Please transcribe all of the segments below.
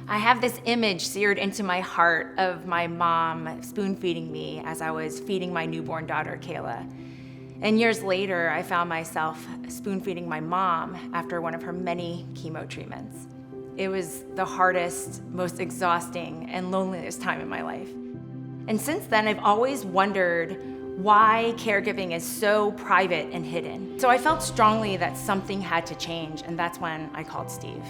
I have this image seared into my heart of my mom spoon feeding me as I was feeding my newborn daughter, Kayla. And years later, I found myself spoon feeding my mom after one of her many chemo treatments. It was the hardest, most exhausting, and loneliest time in my life. And since then, I've always wondered why caregiving is so private and hidden. So I felt strongly that something had to change, and that's when I called Steve.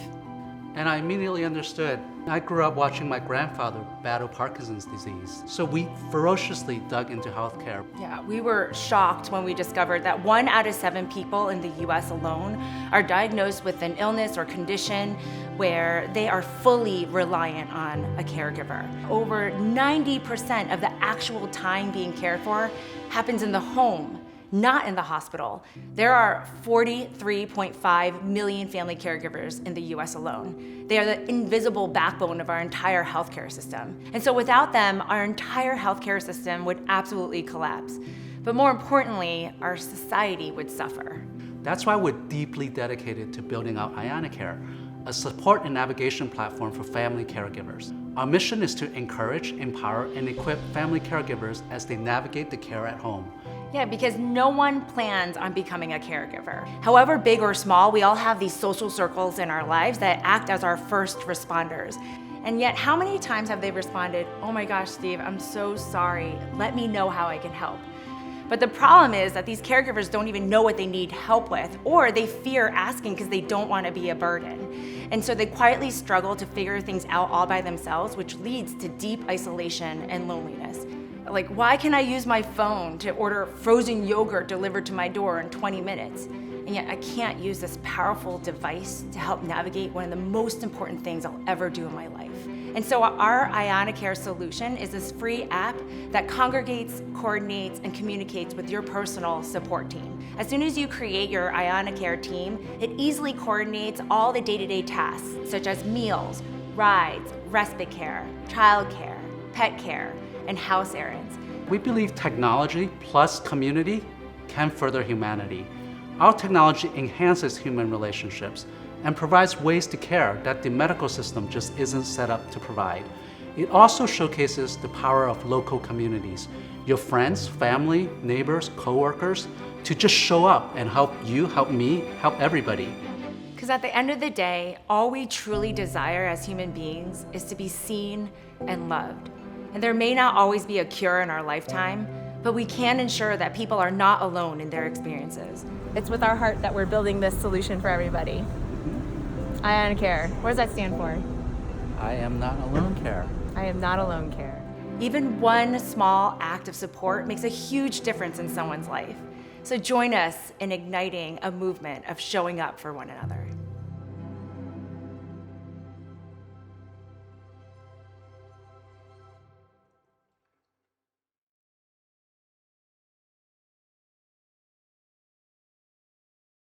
And I immediately understood. I grew up watching my grandfather battle Parkinson's disease, so we ferociously dug into healthcare. Yeah, we were shocked when we discovered that 1 out of 7 people in the US alone are diagnosed with an illness or condition where they are fully reliant on a caregiver. Over 90% of the actual time being cared for happens in the home, not in the hospital. There are 43.5 million family caregivers in the US alone. They are the invisible backbone of our entire healthcare system. And so without them, our entire healthcare system would absolutely collapse. But more importantly, our society would suffer. That's why we're deeply dedicated to building out ianacare, a support and navigation platform for family caregivers. Our mission is to encourage, empower, and equip family caregivers as they navigate the care at home. Yeah, because no one plans on becoming a caregiver. However big or small, we all have these social circles in our lives that act as our first responders. And yet, how many times have they responded, "Oh my gosh, Steve, I'm so sorry. Let me know how I can help." But the problem is that these caregivers don't even know what they need help with, or they fear asking because they don't want to be a burden. And so they quietly struggle to figure things out all by themselves, which leads to deep isolation and loneliness. Like, why can I use my phone to order frozen yogurt delivered to my door in 20 minutes? And yet I can't use this powerful device to help navigate one of the most important things I'll ever do in my life. And so our ianacare solution is this free app that congregates, coordinates, and communicates with your personal support team. As soon as you create your ianacare team, it easily coordinates all the day-to-day tasks, such as meals, rides, respite care, childcare, pet care, and house errands. We believe technology plus community can further humanity. Our technology enhances human relationships and provides ways to care that the medical system just isn't set up to provide. It also showcases the power of local communities, your friends, family, neighbors, coworkers, to just show up and help you, help me, help everybody. Because at the end of the day, all we truly desire as human beings is to be seen and loved. And there may not always be a cure in our lifetime, but we can ensure that people are not alone in their experiences. It's with our heart that we're building this solution for everybody. ianacare. What does that stand for? I am not alone care. I am not alone care. Even one small act of support makes a huge difference in someone's life. So join us in igniting a movement of showing up for one another.